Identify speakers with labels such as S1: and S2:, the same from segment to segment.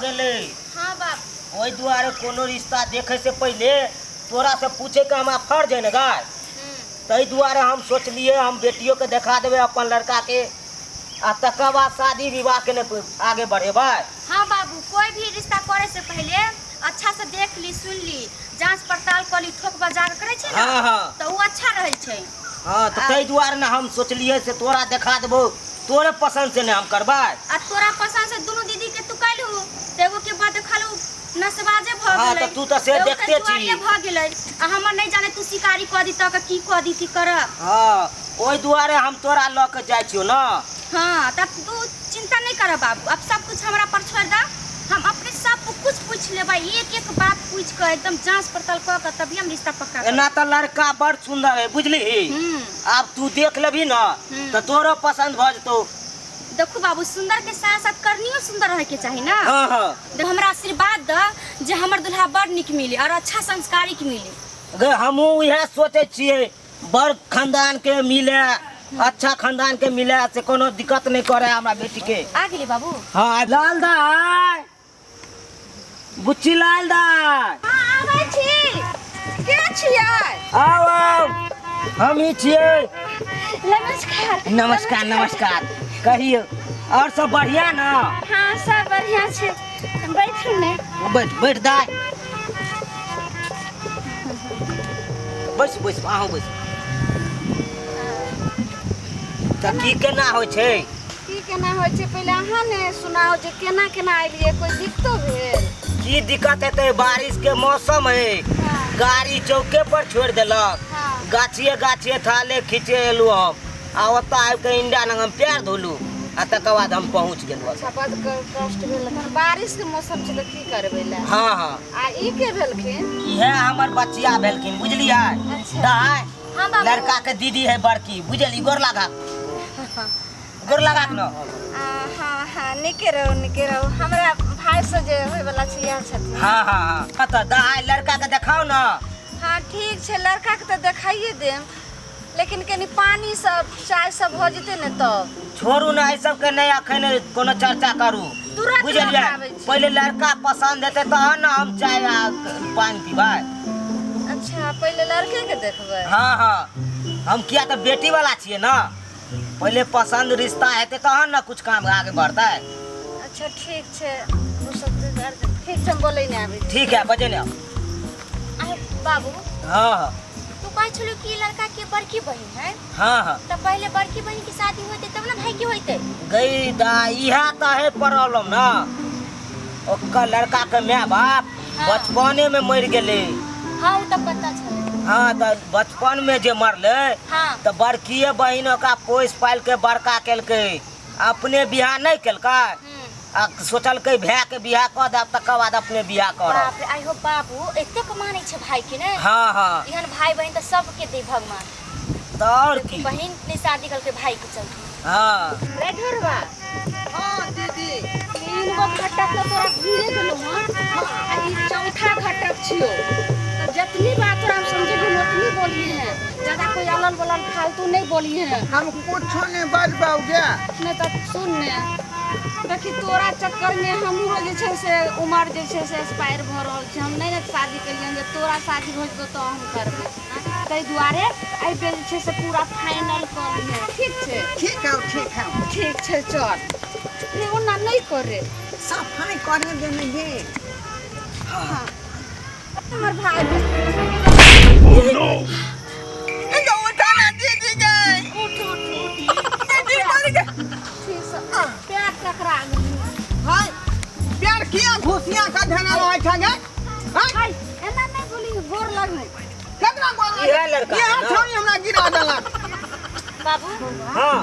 S1: गेले।
S2: हाँ बाप।
S1: ओई दुआरे कोनो रिश्ता देखे से पहले तोरा से पूछे के हमारा फर्ज है न गाय। तई दुआरे हम सोचलिए हम बेटियों के देखा देवे अपन लड़का के आ तकर बाद शादी विवाह के ने आगे बढ़े भाई।
S2: हाँ बाबू, कोई भी रिश्ता करे से पहले अच्छा से देख ली, सुन ली, जांच पड़ताल कर ली, ठोक बाजार करे छे ना।
S1: हाँ।
S2: तो वो अच्छा रहे छे।
S1: हाँ तो तई दुआरे ना हम सोचलिए से तोरा देखा देबो, तोरे पसंद से ने हम करबाई।
S2: आ तोरा पसंद से दोनों दीदी के तू कइलू, तेगो के बाद देखलू नसबाजे भ गेलै।
S1: हाँ तो तू तो से देखते छी।
S2: भ गेलै आ हमर नहीं जाने तू शिकारी क दी त की क दी ती कर।
S1: हाँ ओई दुआरे हम तोरा ल के जाय छियो ना।
S2: हाँ तब तू चिंता नहीं कर बाबू, अब सब कुछ हमरा पर छोड़ दा। हम अपने सब कुछ पूछ लेबै, एक एक बात पूछ के एकदम जांच पड़ताल क के तभी हम रिश्ता पक्का।
S1: एना तो लड़का बड़ सुंदर है बुझली। अब तू देख लेबी ना तो तोरो पसंद भ जतो।
S2: देखो बाबू, सुंदर के साथ साथ करनियो सुंदर रहे के चाहिए ना।
S1: हाँ हाँ।
S2: तो हमरा आशीर्वाद द जे हमर दुल्हा बड़ निक मिले और अच्छा संस्कारिक मिले।
S1: गे हमहू यह सोचे छिए बड़ खानदान के मिले, अच्छा खानदान के मिले से कोनो दिक्कत नहीं करे हमरा बेटी के।
S2: आ गेली बाबू।
S1: हाँ लाल दाई, बुच्ची लाल दाई।
S2: हां आबै छी। के छियै?
S1: आओ आओ, हम ही छिए।
S2: नमस्कार।
S1: नमस्कार नमस्कार। कहियो और सब बढ़िया ना?
S2: हाँ सब बढ़िया छे। बैठू ने।
S1: बैठ बैठ दाई। बस बस आहो बस। त की केना होय छै?
S3: की केना होय छै पहिले अहाँ ने सुनाओ जे केना केना आइलिए, कोई दिक्कत भेल?
S1: की दिक्कत हेतै, बारिश के मौसम है।
S3: हाँ।
S1: गाड़ी चौके पर छोड़ देलक।
S3: हाँ।
S1: गाछिए गाछिए थाले खींचे एलू हम आ ओतऽ आबि के इंडा लग हम पैर धोलू आ तकर बाद हम पहुँच गेलू।
S3: अच्छा बड़ कष्ट भेल, तहन बारिश के मौसम छै त की करबै ला?
S1: हाँ हाँ।
S3: आ ई के भेलखिन?
S1: इहे हमर बच्चिया भेलखिन बुझलियै।
S3: अच्छा।
S1: दाई
S2: हाँ बाबू।
S1: लड़का के दीदी है बड़की बुझली, गोर लगा गोर लगा न।
S3: हाँ हाँ निके रहो। हमरा भाई से जे होय वाला छै यह छथिन।
S1: हाँ हाँ हाँ। कतऽ दाई लड़का के देखाओ ना।
S3: हाँ ठीक छै, लड़का के त देखाइए देम, लेकिन कनी पानी सब चाय सब हो जेते ने तब।
S1: छोड़ू ना ई सब के नहीं, अखन कोनो चर्चा करू
S3: तुरंत
S1: बुझलियै।
S3: लगाबै छी।
S1: पहले लड़का पसंद हेतै तहन ना हम चाय आ पानी पीबै।
S3: अच्छा पहले लड़के के देखबै?
S1: हाँ हाँ, हम किया तो बेटी वाला छिए ना, पहले पसंद रिश्ता हेतै तहन ना कुछ काम आगे बढ़तै।
S3: अच्छा ठीक छै, वो सब ठीक छै, हम बोलै ने आबै।
S1: ठीक है बजे ने।
S2: आ बाबू,
S1: हाँ हाँ
S2: तू कह छलू कि लड़का के बड़की बहन है।
S1: हाँ हाँ।
S2: तो पहले बड़की बहन की शादी होते तब ना भाई की होते।
S1: गई दाई इहा तो है प्रॉब्लम ना, ओकर लड़का के माय बाप बचपने में मर गेले।
S2: हाँ वो तो पता चले।
S1: हाँ तो बचपन में जे मरले
S2: हाँ।
S1: तो बड़किए बहन का पोस पाल के बड़का केलकै, अपने बियाह नहीं केलकै आ सोचलकै भाई के बियाह कर देब तकर बाद अपने बियाह करब।
S2: बाप रे, आई हो बाबू एते कमाने छे भाई के ने।
S1: हाँ हाँ।
S2: इहन भाई बहन तो सबके दे भगवान।
S1: तो और की
S2: बहन ने शादी करके भाई के चलते।
S1: हाँ।
S3: रे ढोरवा।
S2: हाँ दीदी।
S3: तीन गो घटक तो तोरा घिरे गेलो हां, आ ई चौथा घटक छियो। तो जितनी बात तोरा हम समझे कि उतनी बोलिए है, ज्यादा कोई अलन बलन फालतू नहीं बोलिए है।
S4: हम कुछ नहीं बाज पाओगे।
S3: नहीं तो सुन ने, देखी तोरा चक्कर में हमहू जे छै से उमर जे छै से एक्सपायर भ रहल छै, हम नहीं शादी करियन, जे तोरा शादी हो जेतो तो हम करबै। ताहि दुआरे आई पे जे छै से पूरा फाइनल कर लिहे, ठीक छै?
S4: ठीक है
S3: ठीक छै चल। ये ओना नहीं करे,
S4: सफाई करने देने ये।
S3: हाँ हमर भाई
S4: इनको उठाना दीदी गए। दीदी मर गए।
S3: ठीक से प्यार टकरा गेली।
S4: हाय प्यार किया घुसिया का धना रहा था गे।
S3: हाय एना नहीं बोली, गोर लगै।
S4: कितना बोल
S1: ये लड़का
S4: ये
S1: है ना?
S4: छोड़ी हमरा गिरा देलक।
S2: बाबू
S1: हाँ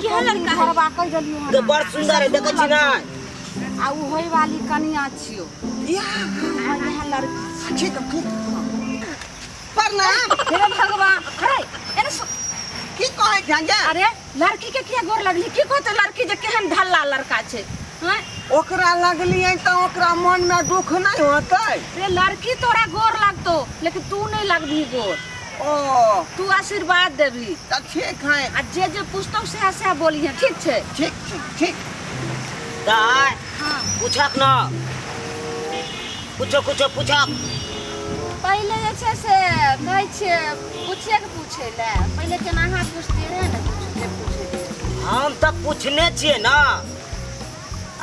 S3: क्या लड़का है? घरवा कर देलियो
S1: तो बड़ सुंदर है देखै छी ना।
S3: आ उ होय वाली कनिया छियो।
S4: या
S3: यहाँ लड़की
S4: ठीक प्रणाम।
S3: हे भगवान, अरे एने
S4: की कहे जागे?
S3: अरे लड़की के किया गोर लगली? की कहते लड़की जे केहन ढल्ला लड़का छै? हैं
S4: ओकरा लगली तो ओकरा मन में दुख नहीं होतै।
S3: रे लड़की तोरा गोर लगतो, लेकिन तू नहीं लगबी गोर।
S4: ओ
S3: तू आशीर्वाद देबी।
S4: तो ठीक है।
S3: आ जे पुस्तक से बोली है, ठीक छै?
S4: ठीक।
S1: दाई
S3: हाँ
S1: पूछक ना कुछो कुछो पूछा।
S3: पहले जे छै से कहै छियै पूछे ले पहले केना अहाँ पूछती रहे ने पूछे
S1: हम तो पूछने छिए ना,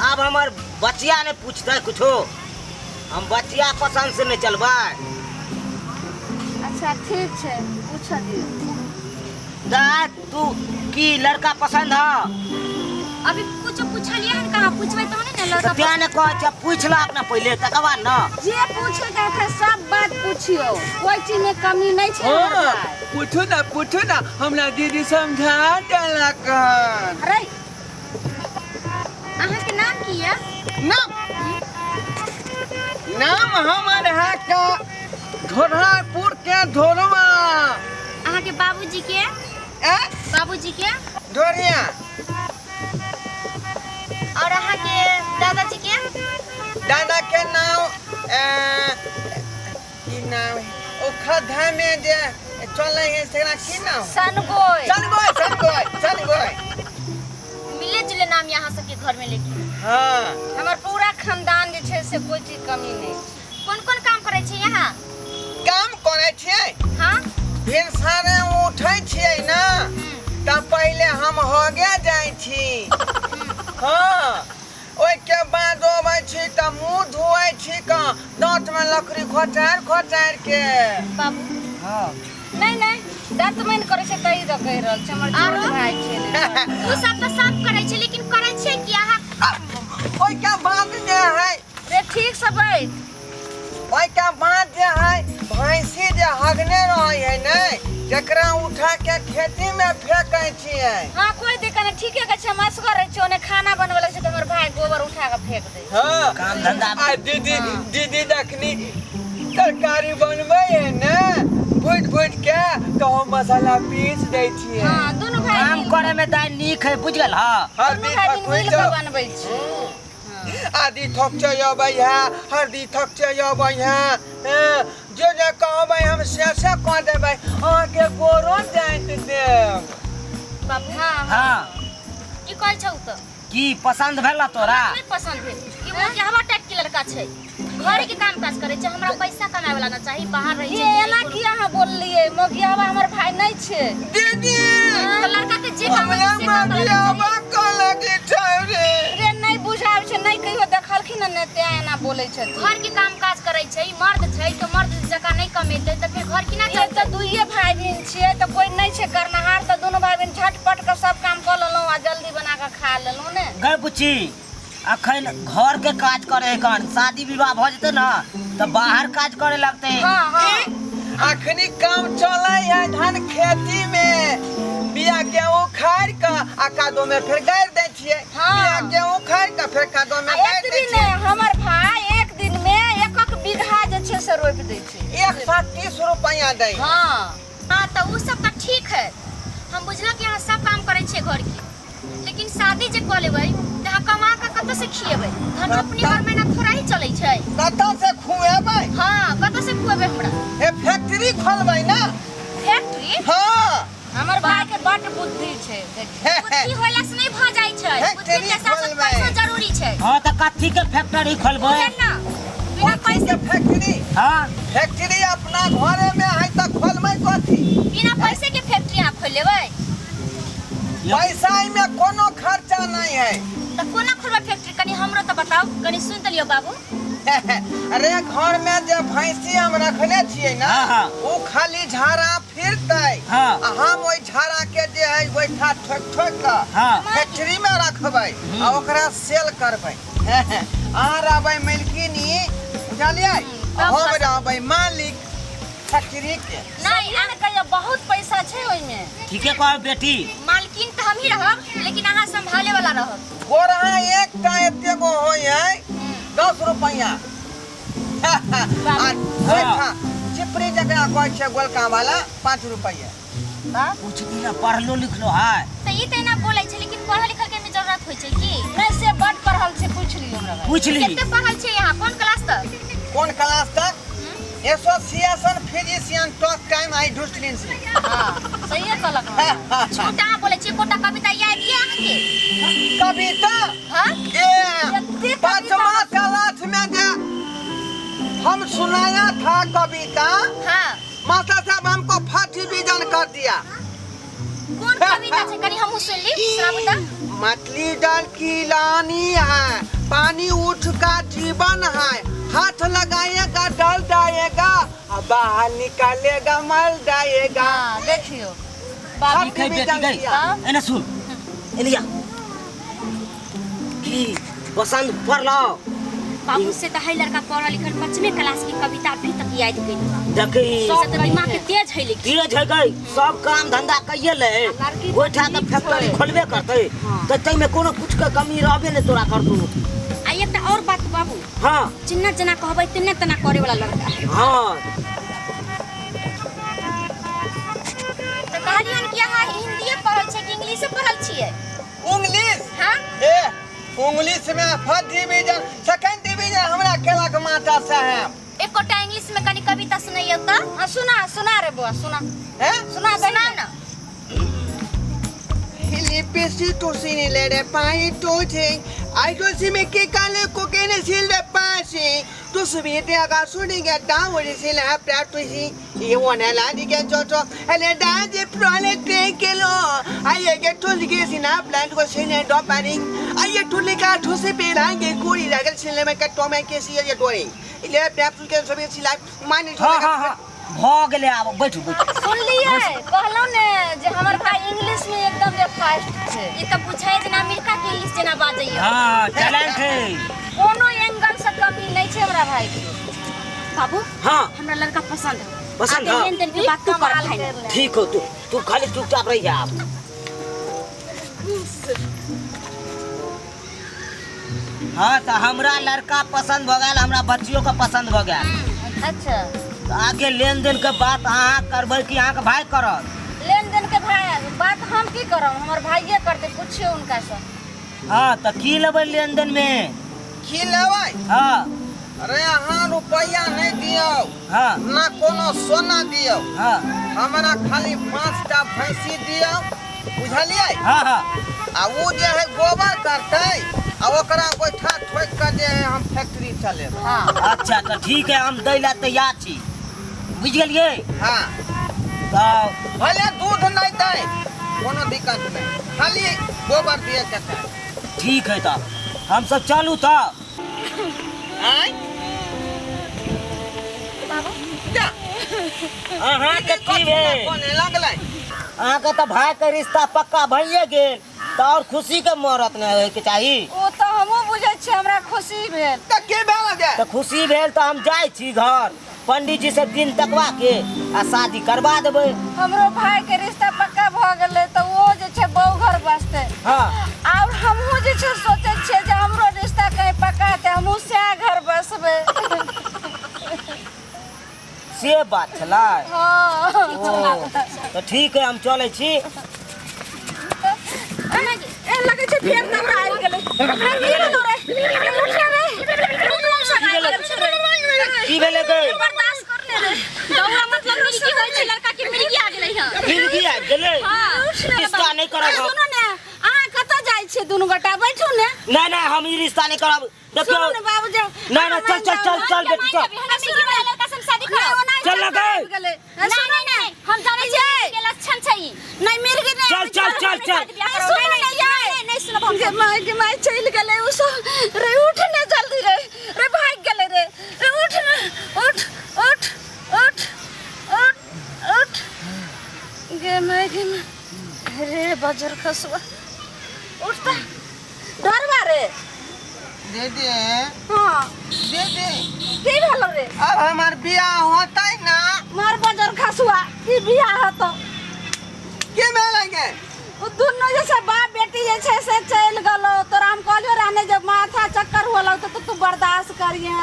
S1: अब हमार बचिया ने पूछते कुछो, हम बचिया पसंद से नहीं चलबा।
S3: अच्छा ठीक है पूछ दियो।
S1: तू की लड़का पसंद है?
S2: अभी कुछ पूछलिए हन, कहाँ पूछबै तो नहीं ना लड़का
S1: सत्या ने कह पूछ ला अपना पहले तकर बाद ना
S3: जे पूछे के है सब बात पूछियो, कोई चीज में कमी नहीं छै।
S4: पूछो ना हमरा दीदी समझा देलक।
S3: अरे
S2: अहाँ के नाम की है?
S4: नाम हमर है का धोरापुर के धोरवा।
S2: अहाँ के बाबूजी के? बाबूजी के?
S4: धोरिया।
S2: और अहाँ के दादाजी के?
S4: दादा के नाम की नाम ओ खद्धा में जे चले है सेना की नाम? सनगोय।
S2: मिले जुले नाम यहाँ सबके घर में, लेकिन
S4: हाँ
S3: हमर पूरा खानदान जे छै से कोई चीज कमी नहीं।
S2: कौन कौन काम करे छे यहाँ?
S4: काम करे छियै।
S2: हाँ
S4: फिर सारे उठे छियै ना तब पहले हम होगे जाय छी। हाँ ओइ के बाद ओबै छी त मुंह धोए छी का दांत में लकड़ी खोचार के।
S2: बाबू
S1: हाँ
S3: नहीं दांत में करे छै तई द कह रहल छै हमर छोट भाई छै।
S2: तू सब तो सब करे छे, लेकिन करे छे कि अहाँ?
S4: ओइ के बाद जे है
S3: रे ठीक से बैठ।
S4: ओइ के बाद जे है भैंसी जे हगने रहै है नै जकरा उठा के खेती में फेंकै छियै।
S3: हाँ कोई दिक्कत नहीं, ठीके के छै मसगर रह छै, ओने खाना बनवे लगे छै त हमर भाई गोबर उठा के फेंक दे।
S4: हाँ
S1: काम धंधा
S4: आ दीदी दखनी तरकारी बनबै है ना भूट के तो हम मसाला पीस दै छियै।
S3: हाँ दोनों भाई
S1: काम करे में दाई नीक है, बुझ गेल। हाँ
S4: हल्दी
S3: मिल के बनबै छी।
S4: आदि थक अबै है हल्दी थक अबै है जो कहबै हम से कह देबै अहाँके गोरो जाइत देब।
S2: बाबू
S1: हाँ
S2: की कहै छौ त?
S1: की पसंद भेल तोरा?
S2: नहीं पसंद भेल। ई वो के हवा टाइप के लड़का छै, घर के काम काज करे छै, हमरा पैसा कमाए वाला ना चाहिए, बाहर रही
S3: ये एना किया हां बोललिए मोगियावा हमर भाई नहीं छै।
S4: दीदी
S2: तो लड़का के जे काम
S4: हमरा मगियावा को लगी छै
S3: रे नहीं बुझाब छै, नहीं कहियो देखलखिन ने ते एना बोलै छै।
S2: घर के काम काज करे छै, मर्द छै तो मर्द जका नहीं कमेते तो फिर घर की ना
S3: ये
S2: चलते।
S3: तो दुइये भाई बहन छियै तो कोई नहीं छै करनहार, तो दोनों भाई बहन झटपट के सब काम कर लेलौ आ जल्दी बना के खा लेलौ ने।
S1: गए बुच्ची अखन घर के काज करे कन शादी विवाह भ जेते ना तो बाहर काज करे लगते।
S3: हाँ हाँ
S4: अखनी काम चलै है धान खेती में बिया के उखाड़ के आ कादो में फिर गाड़ दै छियै।
S3: हाँ।
S4: बिया के उखाड़ के फिर कादो में गाड़
S3: एक
S4: दै
S3: दिन
S4: छियै।
S3: हमर भाई एक दिन में एक बीघा जे छै से रोपि दै छै।
S4: 130 रुपया दै।
S3: हाँ
S2: हाँ तो वो सब तो ठीक है, हम बुझला कि यहाँ सब काम करे छे घर के, लेकिन शादी जे कर लेबै तो हम कमा के कत से खिएबै? घर अपनी घर में ना थोड़ा ही चलै छै।
S4: कत से खुएबै?
S2: हाँ कत से खुएबै हमरा?
S4: ए फैक्ट्री खोलबै ना।
S2: फैक्ट्री?
S4: हाँ
S3: हमर भाई के बड बुद्धि छै।
S2: बुद्धि होला से नहीं भ जाय छै, बुद्धि के साथ साथ
S4: खोलबै।
S2: पैसा जरूरी छै।
S1: हाँ तो कथी के फैक्ट्री खोलबे?
S2: है ना बिना
S4: कथी के
S2: पैसे
S4: फैक्ट्री?
S1: हाँ
S4: फैक्ट्री अपना घरे में है त खोलबै कथी?
S2: बिना पैसे के फैक्ट्री आप खोल लेबै?
S4: पैसा में कोनो खर्चा नहीं है।
S2: तो कोना खोलबै फैक्ट्री? कनी हमरो तो बताओ, कनी सुन त लियो बाबू।
S4: अरे घर में जे भैंसी हम रखले छियै ना
S1: हाँ।
S4: वो खाली झाड़ा फिरतै।
S1: हाँ।
S4: आ हम ओइ झाड़ा के जे है बैठा ठोक के
S1: हाँ
S4: फैक्ट्री में रखबै आ ओकरा सेल करबै। अहाँ रहबै मालकिनी बुझलियै, हम रहबै मालिक फैक्ट्री के।
S2: नहीं
S3: आने कहियो बहुत पैसा छै ओइ में।
S1: ठीके कह बेटी।
S2: मालकिन तो हम ही रहब, लेकिन अहाँ संभाले वाला रहब।
S4: गोरहा एकटा एते गो होय है 10 रुपया। आ बैठा चिपरी जकरा कहै छै गोलका वाला 5 रुपया।
S1: कुछ दिन पढ़लो लिखलो है
S2: तो ई तेना बोलै छै, लेकिन पढ़ल लिखल के में जरूरत होय छै की?
S3: नहीं से बड पढ़ल छै, पूछ लियो हमरा भाई।
S1: पूछ ली।
S2: कितने पढ़ल छै यहाँ, कौन क्लास तक?
S4: कौन क्लास तक? Association physician talk time I डुस्टलिन से।
S3: हां सही कहलक।
S2: झूठा बोलै छै, कोटा कविता याद ये अहाँ के?
S4: कविता
S2: हां
S4: ए 5वां क्लास में जे हम सुनाया था कविता,
S2: हाँ
S4: मास्टर साहब हमको फर्स्ट डिवीजन कर दिया।
S2: कौन कविता से करी हम सुन ली सुना बता।
S4: मछली जल की लानी है, पानी उठ का जीवन है, हाथ लगाएगा डल जाएगा, बाहर निकालेगा मर जाएगा।
S3: हाँ देखियो
S4: फर्स्ट
S1: ठीक है बेटी
S4: डिवीजन
S1: गई
S4: किया।
S1: एने सुन एलिया की पसंद पढ़ लो
S2: बाबू से तो है लड़का पढ़ा लिखल 5वीं क्लास की कविता अभी तक याद गई।
S1: देखी
S2: से तो दिमाग के तेज है लेकिन
S1: तेज है गई सब काम धंधा कइए ले गोइठा के फैक्ट्री खोलबे करते तो तई में कोनो कुछ के कमी रहबे ने तोरा कर दूं।
S2: आ एक और बात बाबू,
S1: हां
S2: जिन्ना जना कहबै तिन्ने तना करे वाला लड़का है।
S1: हां
S2: तो कहलियन कि अहाँ हिंदी पढ़ल छै कि इंग्लिश पढ़ल छियै?
S4: इंग्लिश
S2: हां
S4: ए इंग्लिश में फर्स्ट डिवीजन सेकंड डिवीजन हमरा केला के मास्टर साहब।
S2: एकोटा इंग्लिश में कनी कविता सुनाइयो त।
S3: हाँ सुना सुना रे बुआ सुना
S4: हैं
S3: सुना
S2: सुना ना।
S4: Filipici tu sini lede pai tu cing, ai tu si me ke kale ko ke ne silde pasi, tu subite aga suni ke down with sila apra tu si, you wanna la di ke jojo, ele da je prole te ke lo, ai ke tu li ke sina plan ko sine do paring, ai tu li ka tu si pe range kuri ragal sile me ke to me ke si ye dori, ile apra tu ke sobe sila mani
S1: हां हां हां भ गेले आब बैठू बैठू
S3: सुन लिए कहलो ने जे हमर भाई इंग्लिश में एकदम जे फास्ट छै।
S2: ई त पूछै जना अमेरिका के इंग्लिश जना बाजैयो।
S1: हां टैलेंट है
S3: कोनो एंगल से कमी नहीं छै हमरा भाई के।
S2: बाबू
S1: हां
S2: हमरा लड़का पसंद है।
S1: पसंद
S2: आगे
S1: है
S2: लेन-देन की बात तू कर है।
S1: ठीक हो तू खाली चुपचाप रह जा आप। हाँ तो हमरा लड़का पसंद भ गया हमरा बच्चियों का पसंद भ गया।
S3: अच्छा
S1: तो आगे लेन देन के बात अहाँ करबै कि अहाँ के भाई करत?
S3: लेन देन के भाई बात हम की करब, हमर भाईये करते, पूछियो उनका से।
S1: हाँ तो की लेबै लेन देन में?
S4: की लेबै?
S1: हाँ
S4: अरे अहाँ रुपया नहीं दियो,
S1: हाँ
S4: ना कोनो सोना दियो,
S1: हाँ
S4: हमरा खाली 5टा भैंसी दियो, बुझलिए?
S1: हाँ हाँ
S4: आ वो जे है गोबर करते आ ओकरा गोइठा ठोक के जे है हम फैक्ट्री चलेब।
S3: हाँ
S1: अच्छा तो ठीक है हम दै ला तैयार छी बुझ गेलिए।
S4: हाँ
S1: तो
S4: भले दूध नहीं दे कोनो दिक्कत नहीं, खाली गोबर दिए के चाही।
S1: ठीक है तो हम सब चलू तो
S4: आय
S2: बाबू
S4: जा
S1: अहाँ के की भेल?
S4: कोने लगलै?
S1: अहाँ के तो भाई के रिश्ता पक्का भइए गेल तो और खुशी के मरत नहीं होय के चाही।
S3: ओ तो हमहू बुझै छी, हमरा खुशी भेल।
S4: त के भेल गे?
S1: तो खुशी भेल तो हम जाय छी घर पंडित जी से दिन तकवा के आ शादी करवा देबै।
S3: हमरो भाई के रिश्ता पक्का भ गेलै तो वो जे छै बहु घर बसते।
S1: हाँ
S3: और हमहू जे छै सोचै छियै जे हमरो रिश्ता कहीं पक्का हेतै, हमहू से घर बसबै।
S1: से बात छलै।
S3: हाँ
S1: ओ तो ठीक है हम चलै छी।
S3: ए लगे छै फेर नवरा आबि गेलै। की
S1: भेलै गै?
S2: बर्दाश्त कर ले रे। दौड़ा मतलब मिर्गी होय छै लड़का के मिर्गी आ गेलै हां।
S1: मिर्गी आ गेलै? रिश्ता नहीं करब।
S3: सुनो ने अहाँ कतऽ जाइ छियै दुनू गोटा, बैठू ने।
S1: नहीं हम ई रिश्ता नहीं करब। देखियो
S3: सुनो ने बाबूजी,
S1: नहीं चल चल चल चल बेटी चल
S2: मिर्गी वाला लड़का से शादी करो।
S1: चल ना गए।
S2: नहीं हम जाने छियै के लक्षण छै ई।
S3: नहीं मिर्गी नहीं।
S1: चल चल चल चल
S2: सुन नहीं यार नहीं सुनब हम।
S3: के माय चल गेलै उ सब। रे उठ ने जल्दी रे, रे भाग गेलै रे, रे उठ ने, उठ उठ उठ उठ उठ गे माय रे बजर खसवा उठता डरवा रे।
S4: दे दे
S3: हाँ
S4: दे दे।
S3: की भेलो रे?
S4: अब हमार बियाह होतै ना?
S3: मार बजर खसवा की बियाह हतो?
S4: के भेल गे?
S3: उ दुनो जे छै बाप बेटी जे छै से चल गेलो। तोरा हम कहलियो रहने जब माथा चक्कर होलो तो तू बर्दाश्त करिए।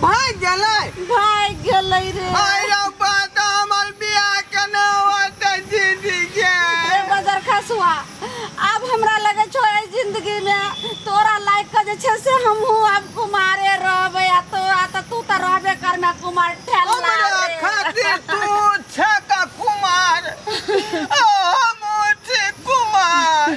S4: भाग गेलै?
S3: भाग गेलै रे।
S4: आय रे बात हमार बियाह केना होतै दीदी के?
S3: रे बजर खसुआ अब हमरा लगे छो ए जिंदगी में तोरा लायक के जे छै से हमहू अब कुमारे रहबे। आ तो तू त रहबे कर में कुमार ठेला
S4: हमरा खातिर तू छका कुमार ओ मोचे कुमार